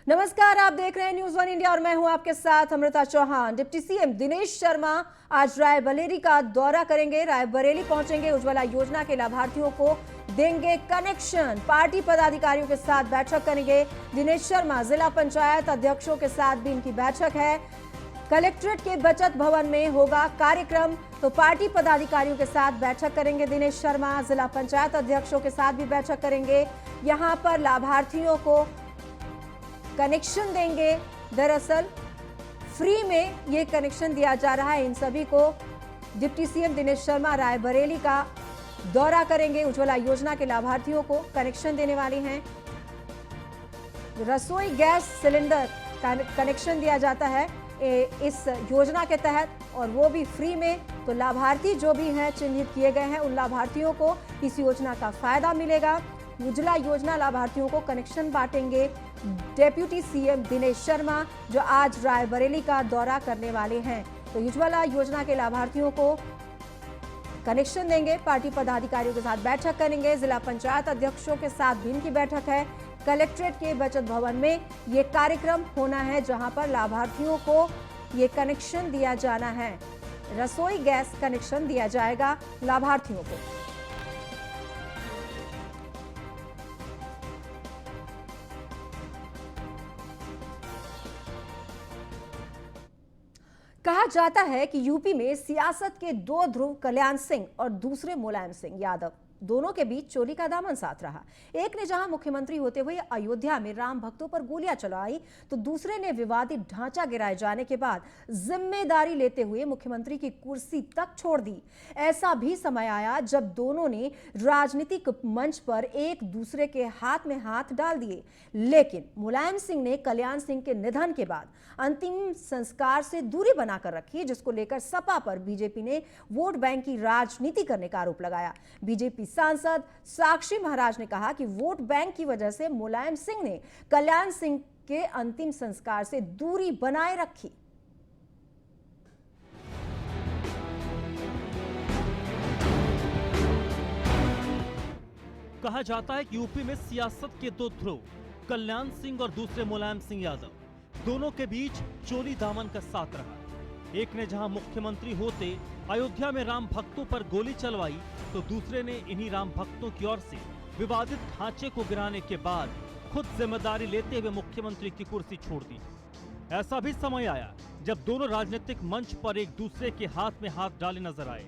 नमस्कार, आप देख रहे हैं न्यूज़ वन इंडिया और मैं हूं आपके साथ अमृता चौहान। डिप्टी सीएम दिनेश शर्मा आज रायबरेली का दौरा करेंगे। रायबरेली पहुंचेंगे, उज्ज्वला योजना के लाभार्थियों को देंगे कनेक्शन। पार्टी पदाधिकारियों के साथ बैठक करेंगे दिनेश शर्मा। जिला पंचायत अध्यक्षों के साथ भी इनकी बैठक है। कलेक्ट्रेट के बचत भवन में होगा कार्यक्रम, तो पार्टी पदाधिकारियों के साथ बैठक करेंगे दिनेश शर्मा। जिला पंचायत अध्यक्षों के साथ भी बैठक करेंगे। यहां पर लाभार्थियों को कनेक्शन देंगे। दरअसल फ्री में ये कनेक्शन दिया जा रहा है इन सभी को। डिप्टी सीएम दिनेश शर्मा रायबरेली का दौरा करेंगे। उज्ज्वला योजना के लाभार्थियों को कनेक्शन देने वाले हैं। रसोई गैस सिलेंडर कनेक्शन दिया जाता है इस योजना के तहत, और वो भी फ्री में। तो लाभार्थी जो भी हैं चिन्हित किए गए हैं, उन लाभार्थियों को इस योजना का फायदा मिलेगा। उज्ज्वला योजना लाभार्थियों को कनेक्शन बांटेंगे डेप्यूटी सीएम दिनेश शर्मा, जो आज रायबरेली का दौरा करने वाले हैं। तो उज्ज्वला योजना के लाभार्थियों को कनेक्शन देंगे। पार्टी पदाधिकारियों के साथ बैठक करेंगे। जिला पंचायत अध्यक्षों के साथ भी इनकी बैठक है। कलेक्ट्रेट के बचत भवन में ये कार्यक्रम होना है, जहां पर लाभार्थियों को ये कनेक्शन दिया जाना है। रसोई गैस कनेक्शन दिया जाएगा लाभार्थियों को। कहा जाता है कि यूपी में सियासत के दो ध्रुव कल्याण सिंह और दूसरे मुलायम सिंह यादव, दोनों के बीच चोरी का दामन साथ रहा। एक ने जहां मुख्यमंत्री होते हुए अयोध्या में राम भक्तों पर गोलियां चलाई, तो दूसरे ने विवादित ढांचा गिराए जाने के बाद जिम्मेदारी लेते हुए मुख्यमंत्री की कुर्सी तक छोड़ दी। ऐसा भी समय आया जब दोनों ने राजनीतिक मंच पर एक दूसरे के हाथ में हाथ डाल दिए। लेकिन मुलायम सिंह ने कल्याण सिंह के निधन के बाद अंतिम संस्कार से दूरी बनाकर रखी, जिसको लेकर सपा पर बीजेपी ने वोट बैंक की राजनीति करने का आरोप लगाया। बीजेपी सांसद साक्षी महाराज ने कहा कि वोट बैंक की वजह से मुलायम सिंह ने कल्याण सिंह के अंतिम संस्कार से दूरी बनाए रखी। कहा जाता है कि यूपी में सियासत के दो ध्रुव कल्याण सिंह और दूसरे मुलायम सिंह यादव, दोनों के बीच चोरी दामन का साथ रहा। एक ने जहां मुख्यमंत्री होते अयोध्या में राम भक्तों पर गोली चलवाई, तो दूसरे ने इन्हीं राम भक्तों की ओर से विवादित ढांचे को गिराने के बाद खुद जिम्मेदारी लेते हुए मुख्यमंत्री की कुर्सी छोड़ दी। ऐसा भी समय आया जब दोनों राजनीतिक मंच पर एक दूसरे के हाथ में हाथ डाले नजर आए।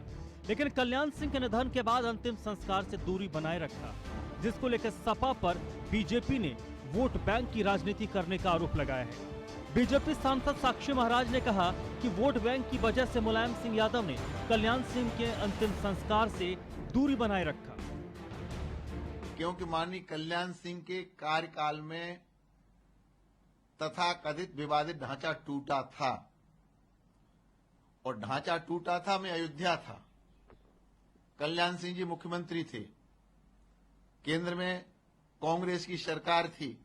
लेकिन कल्याण सिंह के निधन के बाद अंतिम संस्कार से दूरी बनाए रखा, जिसको लेकर सपा पर बीजेपी ने वोट बैंक की राजनीति करने का आरोप लगाया है। बीजेपी सांसद साक्षी महाराज ने कहा कि वोट बैंक की वजह से मुलायम सिंह यादव ने कल्याण सिंह के अंतिम संस्कार से दूरी बनाए रखा। क्योंकि माननीय कल्याण सिंह के कार्यकाल में तथाकथित विवादित ढांचा टूटा था, और ढांचा टूटा था में अयोध्या था। कल्याण सिंह जी मुख्यमंत्री थे, केंद्र में कांग्रेस की सरकार थी।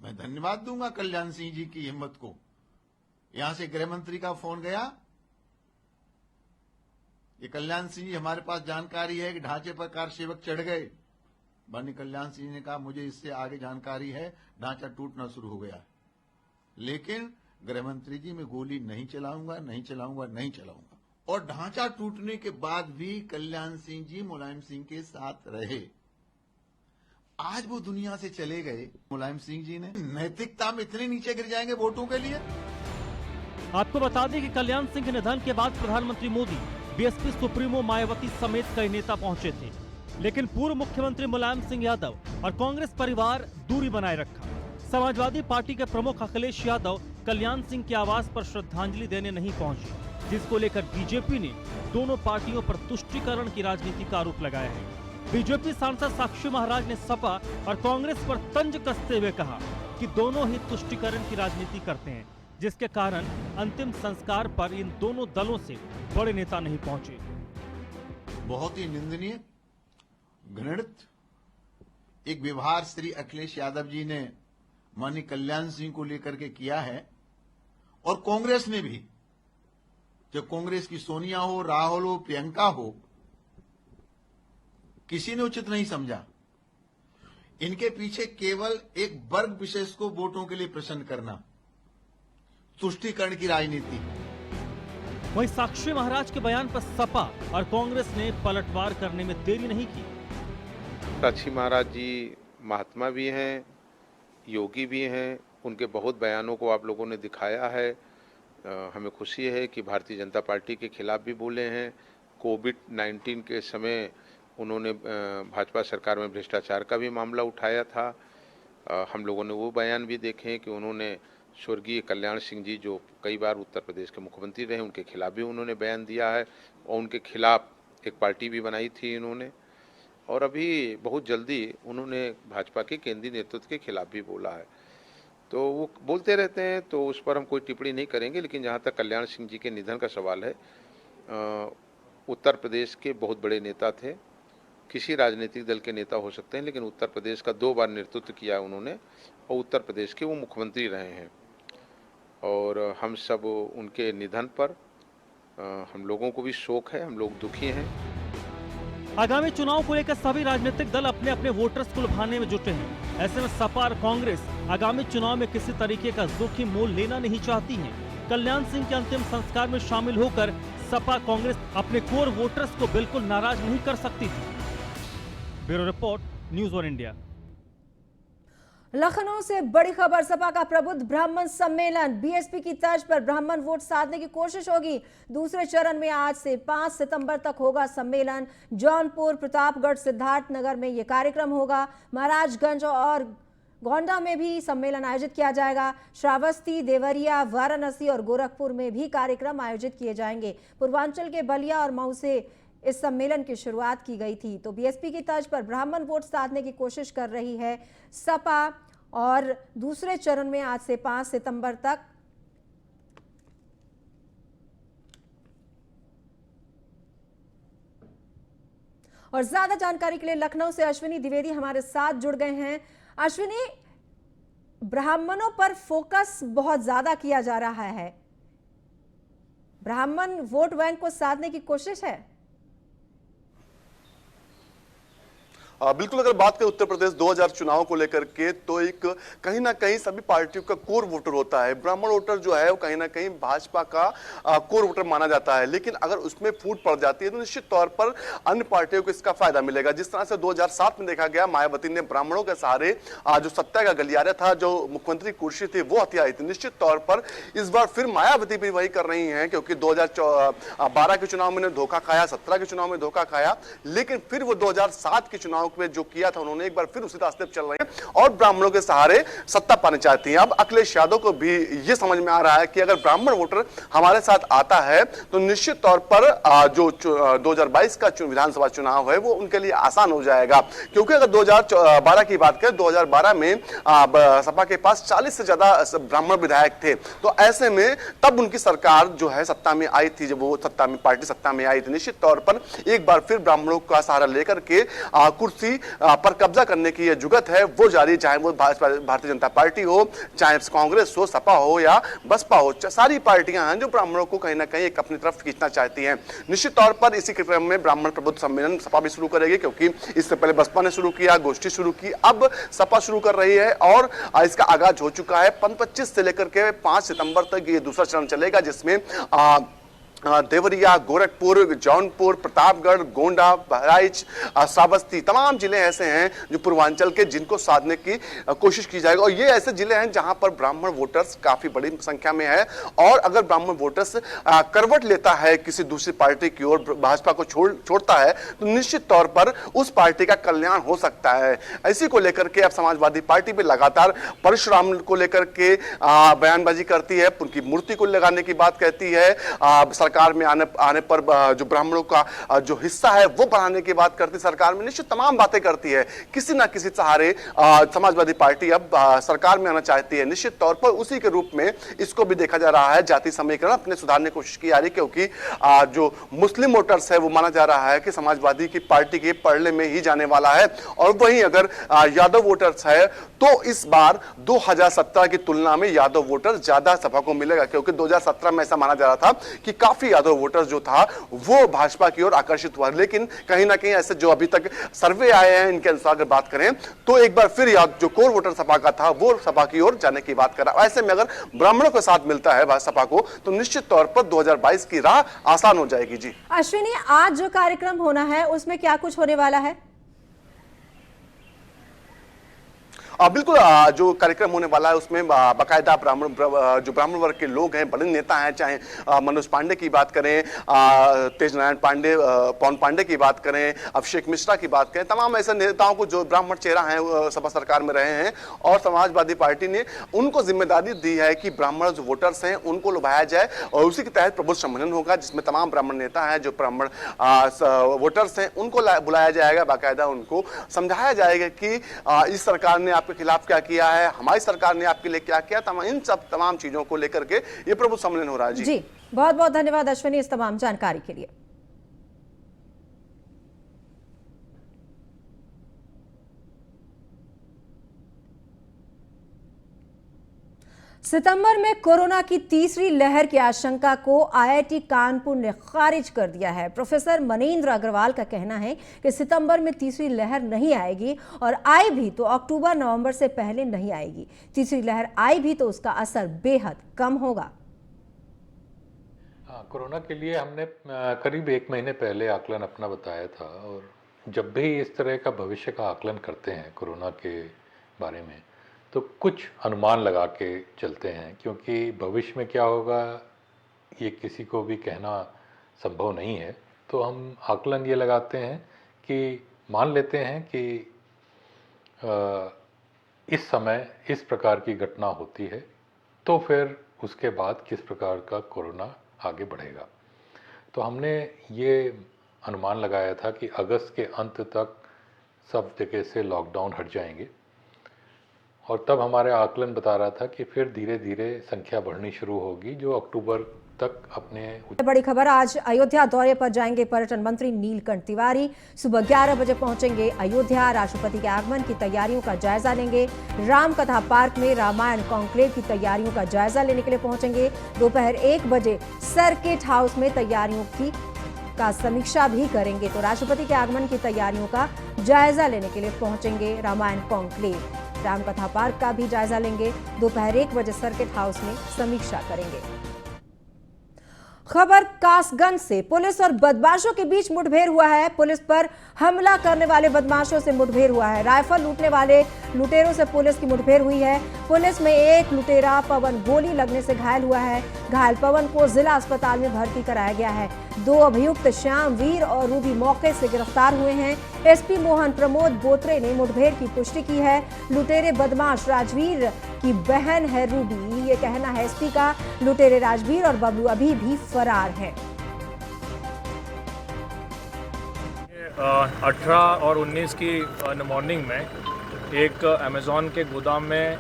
मैं धन्यवाद दूंगा कल्याण सिंह जी की हिम्मत को। यहां से गृह मंत्री का फोन गया, ये कल्याण सिंह जी हमारे पास जानकारी है कि ढांचे पर कार सेवक चढ़ गए। माननीय कल्याण सिंह ने कहा मुझे इससे आगे जानकारी है, ढांचा टूटना शुरू हो गया, लेकिन गृह मंत्री जी मैं गोली नहीं चलाऊंगा, नहीं चलाऊंगा, नहीं चलाऊंगा। और ढांचा टूटने के बाद भी कल्याण सिंह जी मुलायम सिंह के साथ रहे। आज वो दुनिया से चले गए। मुलायम सिंह जी ने नैतिकता में इतने नीचे गिर जाएंगे वोटों के लिए। आपको बता दें कि कल्याण सिंह के निधन के बाद प्रधानमंत्री मोदी, बीएसपी सुप्रीमो मायावती समेत कई नेता पहुंचे थे, लेकिन पूर्व मुख्यमंत्री मुलायम सिंह यादव और कांग्रेस परिवार दूरी बनाए रखा। समाजवादी पार्टी के प्रमुख अखिलेश यादव कल्याण सिंह के आवास पर श्रद्धांजलि देने नहीं पहुंचे, जिसको लेकर बीजेपी ने दोनों पार्टियों पर तुष्टीकरण की राजनीति का आरोप लगाया है। बीजेपी सांसद साक्षी महाराज ने सपा और कांग्रेस पर तंज कसते हुए कहा कि दोनों ही तुष्टीकरण की राजनीति करते हैं, जिसके कारण अंतिम संस्कार पर इन दोनों दलों से बड़े नेता नहीं पहुंचे। बहुत ही निंदनीय, घृणित एक व्यवहार श्री अखिलेश यादव जी ने माननीय कल्याण सिंह को लेकर के किया है, और कांग्रेस ने भी, जब कांग्रेस की सोनिया हो, राहुल हो, प्रियंका हो, किसी ने उचित नहीं समझा। इनके पीछे केवल एक वर्ग विशेष को वोटों के लिए प्रसन्न करना, तुष्टीकरण की राजनीति। वहीं साक्षी महाराज के बयान पर सपा और कांग्रेस ने पलटवार करने में देरी नहीं की। साक्षी महाराज जी महात्मा भी हैं, योगी भी हैं, उनके बहुत बयानों को आप लोगों ने दिखाया है। हमें खुशी है कि भारतीय जनता पार्टी के खिलाफ भी बोले हैं। कोविड-19 के समय उन्होंने भाजपा सरकार में भ्रष्टाचार का भी मामला उठाया था। हम लोगों ने वो बयान भी देखे हैं कि उन्होंने स्वर्गीय कल्याण सिंह जी जो कई बार उत्तर प्रदेश के मुख्यमंत्री रहे, उनके खिलाफ भी उन्होंने बयान दिया है और उनके खिलाफ एक पार्टी भी बनाई थी इन्होंने। और अभी बहुत जल्दी उन्होंने भाजपा के केंद्रीय नेतृत्व के खिलाफ भी बोला है। तो वो बोलते रहते हैं, तो उस पर हम कोई टिप्पणी नहीं करेंगे। लेकिन जहाँ तक कल्याण सिंह जी के निधन का सवाल है, उत्तर प्रदेश के बहुत बड़े नेता थे, किसी राजनीतिक दल के नेता हो सकते हैं, लेकिन उत्तर प्रदेश का 2 बार नेतृत्व किया उन्होंने और उत्तर प्रदेश के वो मुख्यमंत्री रहे हैं। और हम सब उनके निधन पर हम लोगों को भी शोक है, हम लोग दुखी हैं। आगामी चुनाव को लेकर सभी राजनीतिक दल अपने अपने वोटर्स को लुभाने में जुटे हैं। ऐसे में सपा और कांग्रेस आगामी चुनाव में किसी तरीके का जोखिम मोल लेना नहीं चाहती हैं। कल्याण सिंह के अंतिम संस्कार में शामिल होकर सपा कांग्रेस अपने कोर वोटर्स को बिल्कुल नाराज नहीं कर सकती थी। Bureau report, news 1 India. Lucknow से बड़ी खबर, सपा का प्रबुद्ध ब्राह्मण सम्मेलन, बीएसपी की तर्ज पर ब्राह्मण वोट साधने की कोशिश होगी। दूसरे चरण में आज से 5 सितंबर तक होगा सम्मेलन। जौनपुर, प्रतापगढ़, सिद्धार्थनगर में यह कार्यक्रम होगा। महाराजगंज और गोंडा में भी सम्मेलन आयोजित किया जाएगा। श्रावस्ती, देवरिया, वाराणसी और गोरखपुर में भी कार्यक्रम आयोजित किए जाएंगे। पूर्वांचल के बलिया और मऊ से इस सम्मेलन की शुरुआत की गई थी। तो बीएसपी की तर्ज पर ब्राह्मण वोट साधने की कोशिश कर रही है सपा और दूसरे चरण में आज से 5 सितंबर तक और ज्यादा जानकारी के लिए लखनऊ से अश्विनी द्विवेदी हमारे साथ जुड़ गए हैं। अश्विनी, ब्राह्मणों पर फोकस बहुत ज्यादा किया जा रहा है, ब्राह्मण वोट बैंक को साधने की कोशिश है। बिल्कुल, अगर बात करें उत्तर प्रदेश 2000 चुनाव को लेकर के, तो एक कहीं ना कहीं सभी पार्टियों का कोर वोटर होता है। ब्राह्मण वोटर जो है वो कहीं ना कहीं भाजपा का कोर वोटर माना जाता है। लेकिन अगर उसमें फूट पड़ जाती है तो निश्चित तौर पर अन्य पार्टियों को इसका फायदा मिलेगा। जिस तरह से 2007 में देखा गया, मायावती ने ब्राह्मणों के सहारे जो सत्ता का गलियारा था, जो मुख्यमंत्री कुर्सी थी, वो हथियाई थी। निश्चित तौर पर इस बार फिर मायावती भी वही कर रही है, क्योंकि 2012 के चुनाव में धोखा खाया, 17 के चुनाव में धोखा खाया, लेकिन फिर वो 2007 के चुनाव में जो किया था उन्होंने एक बार फिर उसी रास्ते पर चल रहे हैं और ब्राह्मणों के सहारे सत्ता पाना चाहती हैं। अब अखिलेश यादव को भी ये समझ में आ रहा है कि अगर ब्राह्मण वोटर हमारे साथ आता है तो निश्चित तौर पर जो 2022 का विधानसभा चुनाव है वो उनके लिए आसान हो जाएगा। क्योंकि अगर 2012 की बात करें, 2012 में सपा के पास 40 से ज्यादा ब्राह्मण विधायक थे। तो ऐसे में तब उनकी सरकार जो है सत्ता में आई थी, जब वो पार्टी सत्ता में आई थी। निश्चित तौर पर एक बार फिर ब्राह्मणों का सहारा लेकर के कुर्सी पर कब्जा करने की यह जुगत है वो जारी, चाहे वो भारतीय जनता पार्टी हो, चाहे कांग्रेस हो, सपा हो या बसपा हो। सारी पार्टियां हैं जो ब्राह्मणों को कहीं ना कहीं एक अपनी तरफ खींचना चाहती हैं। निश्चित तौर पर इसी क्रम में ब्राह्मण प्रबुद्ध सम्मेलन सपा भी शुरू करेगी, क्योंकि इससे पहले बसपा ने शुरू किया, गोष्ठी शुरू की, अब सपा शुरू कर रही है और इसका आगाज हो चुका है। 25 से लेकर के 5 सितंबर तक ये दूसरा चरण चलेगा, जिसमें देवरिया, गोरखपुर, जौनपुर, प्रतापगढ़, गोंडा, बहराइच, श्रावस्ती तमाम जिले ऐसे हैं जो पूर्वांचल के, जिनको साधने की कोशिश की जाएगी। और ये ऐसे जिले हैं जहां पर ब्राह्मण वोटर्स काफी बड़ी संख्या में है। और अगर ब्राह्मण वोटर्स करवट लेता है किसी दूसरी पार्टी की ओर, भाजपा को छोड़ता है, तो निश्चित तौर पर उस पार्टी का कल्याण हो सकता है। इसी को लेकर के अब समाजवादी पार्टी भी लगातार परशुराम को लेकर के बयानबाजी करती है, उनकी मूर्ति को लगाने की बात कहती है, सरकार में आने पर जो ब्राह्मणों का जो हिस्सा है वो बढ़ाने की बात करती, सरकार में निश्चित तमाम बातें करती है। किसी ना किसी सहारे समाजवादी पार्टी अब सरकार में आना चाहती है। निश्चित तौर पर उसी के रूप में इसको भी देखा जा रहा है। जाति समीकरण अपने सुधारने की कोशिश की जा रही, क्योंकि जो मुस्लिम वोटर्स है वो माना जा रहा है कि समाजवादी की पार्टी के पड़ने में ही जाने वाला है। और वहीं अगर यादव वोटर्स है तो इस बार 2017 की तुलना में यादव वोटर ज्यादा सपा को मिलेगा, क्योंकि 2017 में ऐसा माना जा रहा था कि काफी यादव वोटर जो था वो भाजपा की ओर आकर्षित हुआ। लेकिन कहीं ना कहीं ऐसे जो अभी तक सर्वे आए हैं इनके अनुसार अगर बात करें तो एक बार फिर जो कोर वोटर सपा का था वो सपा की ओर जाने की बात कर रहा है। ऐसे में अगर ब्राह्मणों के साथ मिलता है सपा को तो निश्चित तौर पर 2022 की राह आसान हो जाएगी। जी अश्विनी, आज जो कार्यक्रम होना है उसमें क्या कुछ होने वाला है? बिल्कुल, जो कार्यक्रम होने वाला है उसमें बाकायदा जो ब्राह्मण वर्ग के लोग हैं, बड़े नेता हैं, चाहे मनोज पांडे की बात करें, तेज नारायण पांडे, पवन पांडे की बात करें, अभिषेक मिश्रा की बात करें, तमाम ऐसे नेताओं को जो ब्राह्मण चेहरा हैं सपा सरकार में रहे हैं, और समाजवादी पार्टी ने उनको जिम्मेदारी दी है कि ब्राह्मण जो वोटर्स हैं उनको लुभाया जाए, और उसी के तहत प्रबुद्ध सम्मेलन होगा जिसमें तमाम ब्राह्मण नेता हैं, जो ब्राह्मण वोटर्स हैं उनको बुलाया जाएगा। बाकायदा उनको समझाया जाएगा कि इस सरकार ने आपके खिलाफ क्या किया है, हमारी सरकार ने आपके लिए क्या किया, इन सब तमाम चीजों को लेकर के ये प्रबुद्ध सम्मेलन हो रहा है। जी बहुत बहुत धन्यवाद अश्विनी इस तमाम जानकारी के लिए। सितंबर में कोरोना की तीसरी लहर की आशंका को आईआईटी कानपुर ने खारिज कर दिया है। प्रोफेसर मनीन्द्र अग्रवाल का कहना है कि सितंबर में तीसरी लहर नहीं आएगी, और आई भी तो अक्टूबर नवंबर से पहले नहीं आएगी। तीसरी लहर आई भी तो उसका असर बेहद कम होगा। कोरोना के लिए हमने करीब 1 महीने पहले आकलन अपना बताया था, और जब भी इस तरह का भविष्य का आकलन करते हैं कोरोना के बारे में तो कुछ अनुमान लगा के चलते हैं, क्योंकि भविष्य में क्या होगा ये किसी को भी कहना संभव नहीं है। तो हम आकलन ये लगाते हैं कि मान लेते हैं कि इस समय इस प्रकार की घटना होती है तो फिर उसके बाद किस प्रकार का कोरोना आगे बढ़ेगा। तो हमने ये अनुमान लगाया था कि अगस्त के अंत तक सब जगह से लॉकडाउन हट जाएंगे, और तब हमारे आकलन बता रहा था कि फिर धीरे धीरे संख्या बढ़नी शुरू होगी, जो अक्टूबर तक अपने। बड़ी खबर, आज अयोध्या दौरे पर जाएंगे पर्यटन मंत्री नीलकंठ तिवारी। सुबह 11 बजे पहुंचेंगे अयोध्या। राष्ट्रपति के आगमन की तैयारियों का जायजा लेंगे। रामकथा पार्क में रामायण कॉन्क्लेव की तैयारियों का जायजा लेने के लिए पहुंचेंगे। दोपहर 1 बजे सर्किट हाउस में तैयारियों का समीक्षा भी करेंगे। तो राष्ट्रपति के आगमन की तैयारियों का जायजा लेने के लिए पहुंचेंगे रामायण कॉन्क्लेव। रामकथा पार्क का भी जायजा लेंगे। दोपहर 1 बजे सर्किट हाउस में समीक्षा करेंगे। खबर कासगंज से, पुलिस और बदमाशों के बीच मुठभेड़ हुआ है। पुलिस पर हमला करने वाले बदमाशों से मुठभेड़ हुआ है। राइफल लूटने वाले लुटेरों से पुलिस की मुठभेड़ हुई है। पुलिस में एक लुटेरा पवन गोली लगने से घायल हुआ है। घायल पवन को जिला अस्पताल में भर्ती कराया गया है। 2 अभियुक्त श्याम वीर और रूबी मौके से गिरफ्तार हुए हैं। एसपी मोहन प्रमोद बोत्रे ने मुठभेड़ की पुष्टि की है। लुटेरे बदमाश राजवीर की बहन है रूबी, ये कहना है एसपी का। लुटेरे राजवीर और बबलू अभी भी फरार हैं। 18 और 19 की मॉर्निंग में एक अमेज़ॉन के गोदाम में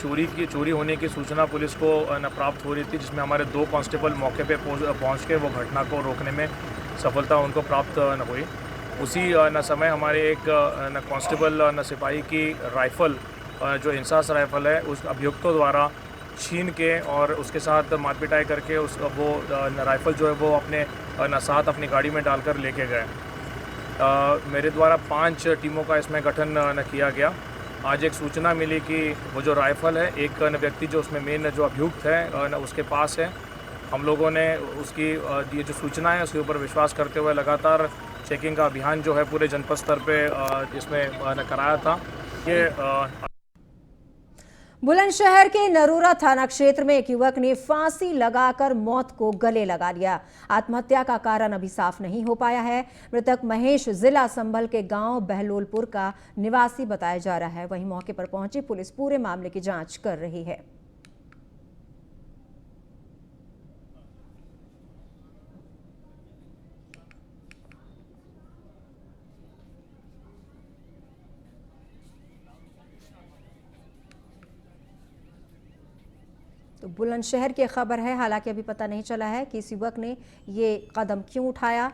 चोरी होने की सूचना पुलिस को प्राप्त हो रही थी, जिसमें हमारे 2 कांस्टेबल मौके पे पहुंच के वो घटना को रोकने में सफलता उनको प्राप्त हुई। उसी समय हमारे एक कांस्टेबल सिपाही की राइफ़ल जो इंसास राइफ़ल है उस अभियुक्तों द्वारा छीन के और उसके साथ मारपिटाई करके वो राइफ़ल जो है वो अपने साथ अपनी गाड़ी में डालकर लेके गए। मेरे द्वारा 5 टीमों का इसमें गठन किया गया। आज एक सूचना मिली कि वो जो राइफ़ल है एक व्यक्ति जो उसमें मेन जो अभियुक्त है उसके पास है। हम लोगों ने उसकी ये जो सूचना है उसके ऊपर विश्वास करते हुए लगातार चेकिंग का अभियान जो है पूरे जनपद स्तर पे इसमें कराया था। ये बुलंदशहर के नरूरा थाना क्षेत्र में एक युवक ने फांसी लगाकर मौत को गले लगा लिया। आत्महत्या का कारण अभी साफ नहीं हो पाया है। मृतक महेश जिला संभल के गांव बहलोलपुर का निवासी बताया जा रहा है। वहीं मौके पर पहुंची पुलिस पूरे मामले की जांच कर रही है। तो बुलंदशहर की खबर है, हालांकि अभी पता नहीं चला है कि इस युवक ने ये कदम क्यों उठाया।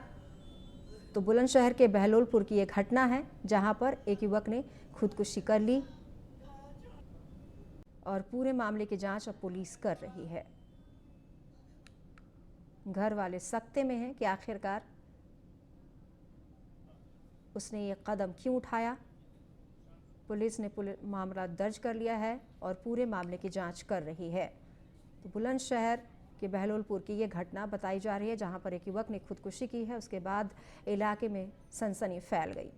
तो बुलंदशहर के बहलोलपुर की एक घटना है जहां पर एक युवक ने खुदकुशी कर ली। और पूरे मामले की जांच अब पुलिस कर रही है। घर वाले सकते में हैं कि आखिरकार उसने ये कदम क्यों उठाया। पुलिस ने मामला दर्ज कर लिया है और पूरे मामले की जांच कर रही है। तो बुलंदशहर के बहलोलपुर की ये घटना बताई जा रही है, जहां पर एक युवक ने खुदकुशी की है। उसके बाद इलाके में सनसनी फैल गई।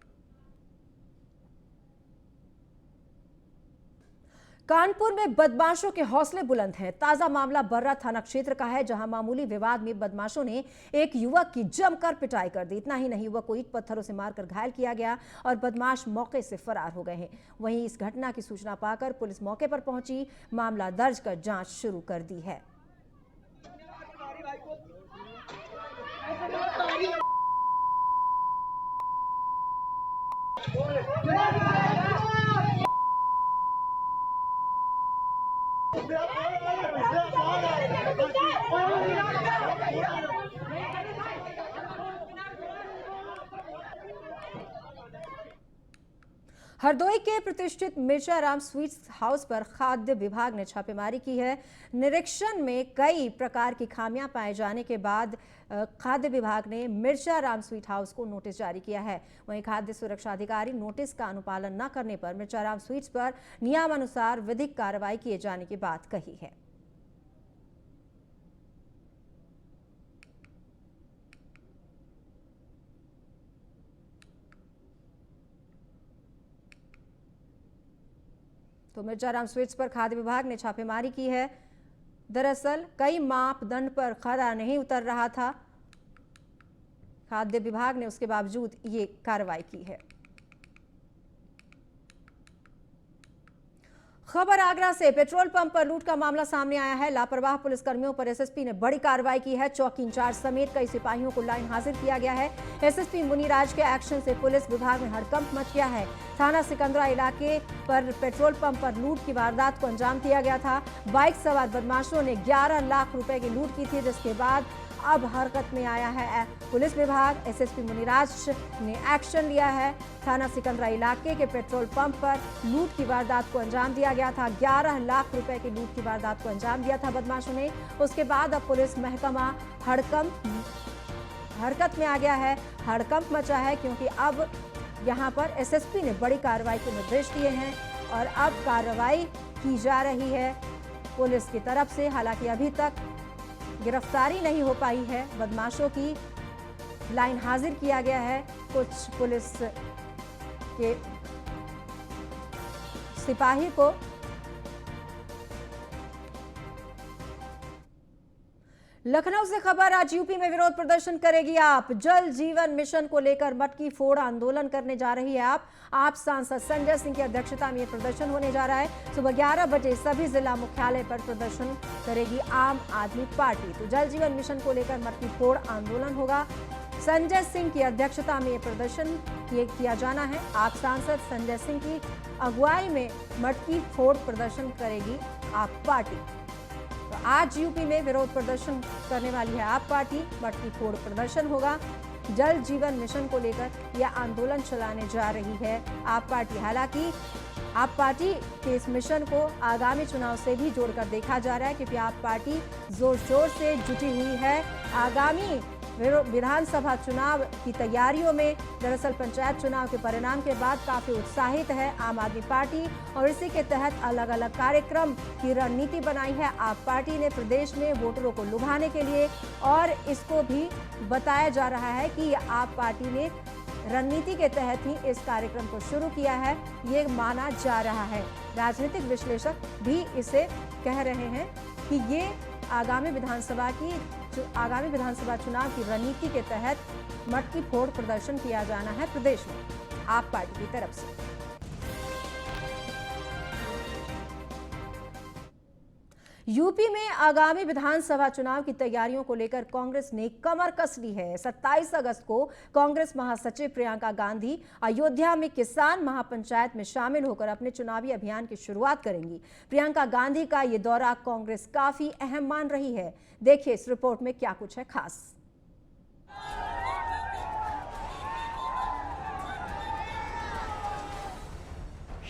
कानपुर में बदमाशों के हौसले बुलंद हैं। ताजा मामला बर्रा थाना क्षेत्र का है, जहां मामूली विवाद में बदमाशों ने एक युवक की जमकर पिटाई कर दी। इतना ही नहीं, युवक को ईंट पत्थरों से मारकर घायल किया गया और बदमाश मौके से फरार हो गए हैं। वहीं इस घटना की सूचना पाकर पुलिस मौके पर पहुंची, मामला दर्ज कर जांच शुरू कर दी है। हरदोई के प्रतिष्ठित मिर्चाराम स्वीट्स हाउस पर खाद्य विभाग ने छापेमारी की है। निरीक्षण में कई प्रकार की खामियां पाए जाने के बाद खाद्य विभाग ने मिर्चाराम स्वीट हाउस को नोटिस जारी किया है। वहीं खाद्य सुरक्षा अधिकारी नोटिस का अनुपालन न करने पर मिर्चाराम स्वीट्स पर नियमानुसार विधिक कार्रवाई किए जाने की बात कही है। तो मिर्चाराम स्वीट्स पर खाद्य विभाग ने छापेमारी की है। दरअसल कई मापदंड पर खरा नहीं उतर रहा था खाद्य विभाग ने, उसके बावजूद ये कार्रवाई की है। खबर आगरा से, पेट्रोल पंप पर लूट का मामला सामने आया है। लापरवाह पुलिसकर्मियों पर एसएसपी ने बड़ी कार्रवाई की है। चौकी इंचार्ज समेत कई सिपाहियों को लाइन हाजिर किया गया है। एसएसपी मुनिराज के एक्शन से पुलिस विभाग में हड़कंप मच गया है। थाना सिकंदरा इलाके पर पेट्रोल पंप पर लूट की वारदात को अंजाम दिया गया था। बाइक सवार बदमाशों ने 11 लाख रुपए की लूट की थी, जिसके बाद अब हरकत में आया है पुलिस विभाग। एसएसपी मुनिराज ने एक्शन लिया है। थाना सिकंदरा इलाके के पेट्रोल पंप पर लूट की वारदात को अंजाम दिया गया था। 11 लाख रुपए की लूट की वारदात को अंजाम दिया था बदमाशों ने। उसके बाद अब पुलिस महकमा हरकत में आ गया है। हड़कंप मचा है क्योंकि अब यहां पर एसएसपी ने बड़ी कार्रवाई के निर्देश दिए हैं और अब कार्रवाई की जा रही है पुलिस की तरफ से। हालांकि अभी तक गिरफ्तारी नहीं हो पाई है। बदमाशों की लाइन हाजिर किया गया है। कुछ पुलिस के सिपाही को लखनऊ से खबर, आज यूपी में विरोध प्रदर्शन करेगी आप। जल जीवन मिशन को लेकर मटकी फोड़ आंदोलन करने जा रही है आप सांसद संजय सिंह की अध्यक्षता में यह प्रदर्शन होने जा रहा है। सुबह 11 बजे सभी जिला मुख्यालय पर प्रदर्शन करेगी आम आदमी पार्टी। तो जल जीवन मिशन को लेकर मटकी फोड़ आंदोलन होगा। संजय सिंह की अध्यक्षता में यह प्रदर्शन किया जाना है। आप सांसद संजय सिंह की अगुवाई में मटकी फोड़ प्रदर्शन करेगी आप पार्टी। तो आज यूपी में विरोध प्रदर्शन करने वाली है आप पार्टी। मटकी फोड़ प्रदर्शन होगा। जल जीवन मिशन को लेकर यह आंदोलन चलाने जा रही है आप पार्टी। हालांकि आप पार्टी के इस मिशन को आगामी चुनाव से भी जोड़कर देखा जा रहा है, क्योंकि आप पार्टी जोर शोर से जुटी हुई है आगामी विधानसभा चुनाव की तैयारियों में। दरअसल पंचायत चुनाव के परिणाम के बाद काफी उत्साहित है आम आदमी पार्टी और इसी के तहत अलग अलग कार्यक्रम की रणनीति बनाई है आप पार्टी ने प्रदेश में वोटरों को लुभाने के लिए। और इसको भी बताया जा रहा है कि आप पार्टी ने रणनीति के तहत ही इस कार्यक्रम को शुरू किया है, ये माना जा रहा है। राजनीतिक विश्लेषक भी इसे कह रहे हैं कि ये आगामी विधानसभा चुनाव की रणनीति के तहत मटकी फोड़ प्रदर्शन किया जाना है प्रदेश में आप पार्टी की तरफ से। यूपी में आगामी विधानसभा चुनाव की तैयारियों को लेकर कांग्रेस ने कमर कस ली है। 27 अगस्त को कांग्रेस महासचिव प्रियंका गांधी अयोध्या में किसान महापंचायत में शामिल होकर अपने चुनावी अभियान की शुरुआत करेंगी। प्रियंका गांधी का ये दौरा कांग्रेस काफी अहम मान रही है। देखिए इस रिपोर्ट में क्या कुछ है खास।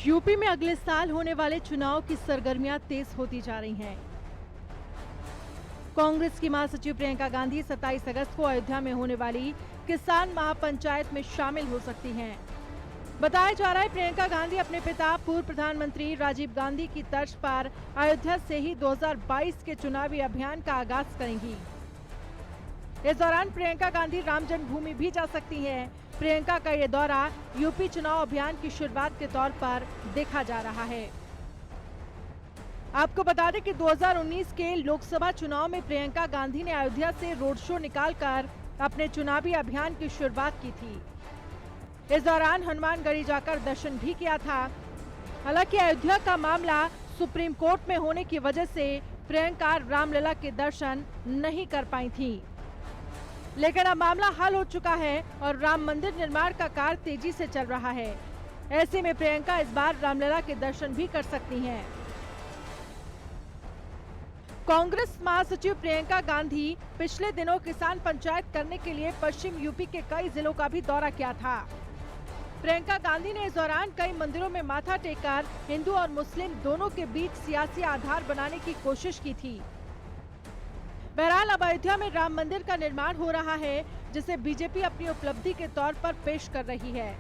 यूपी में अगले साल होने वाले चुनाव की सरगर्मियां तेज होती जा रही हैं। कांग्रेस की महासचिव प्रियंका गांधी 27 अगस्त को अयोध्या में होने वाली किसान महापंचायत में शामिल हो सकती हैं। बताया जा रहा है प्रियंका गांधी अपने पिता पूर्व प्रधानमंत्री राजीव गांधी की तर्ज पर अयोध्या से ही 2022 के चुनावी अभियान का आगाज करेंगी। इस दौरान प्रियंका गांधी राम जन्मभूमि भी जा सकती हैं। प्रियंका का ये दौरा यूपी चुनाव अभियान की शुरुआत के तौर पर देखा जा रहा है। आपको बता दें कि 2019 के लोकसभा चुनाव में प्रियंका गांधी ने अयोध्या से रोड शो निकालकर अपने चुनावी अभियान की शुरुआत की थी। इस दौरान हनुमानगढ़ी जाकर दर्शन भी किया था। हालांकि अयोध्या का मामला सुप्रीम कोर्ट में होने की वजह से प्रियंका रामलला के दर्शन नहीं कर पाई थी, लेकिन अब मामला हल हो चुका है और राम मंदिर निर्माण का कार्य तेजी से चल रहा है। ऐसे में प्रियंका इस बार रामलला के दर्शन भी कर सकती हैं। कांग्रेस महासचिव प्रियंका गांधी पिछले दिनों किसान पंचायत करने के लिए पश्चिम यूपी के कई जिलों का भी दौरा किया था। प्रियंका गांधी ने इस दौरान कई मंदिरों में माथा टेककर हिंदू और मुस्लिम दोनों के बीच सियासी आधार बनाने की कोशिश की थी। बहरहाल अब अयोध्या में राम मंदिर का निर्माण हो रहा है, जिसे बीजेपी अपनी उपलब्धि के तौर पर पेश कर रही है।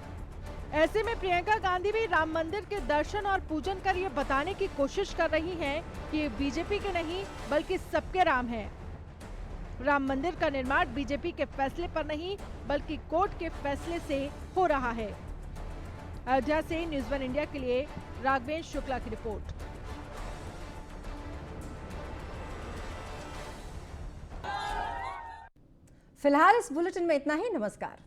ऐसे में प्रियंका गांधी भी राम मंदिर के दर्शन और पूजन कर ये बताने की कोशिश कर रही हैं कि ये बीजेपी के नहीं बल्कि सबके राम हैं। राम मंदिर का निर्माण बीजेपी के फैसले पर नहीं बल्कि कोर्ट के फैसले से हो रहा है। अयोध्या से न्यूज़ 1 इंडिया के लिए राघवेंद्र शुक्ला की रिपोर्ट। फिलहाल इस बुलेटिन में इतना ही। नमस्कार।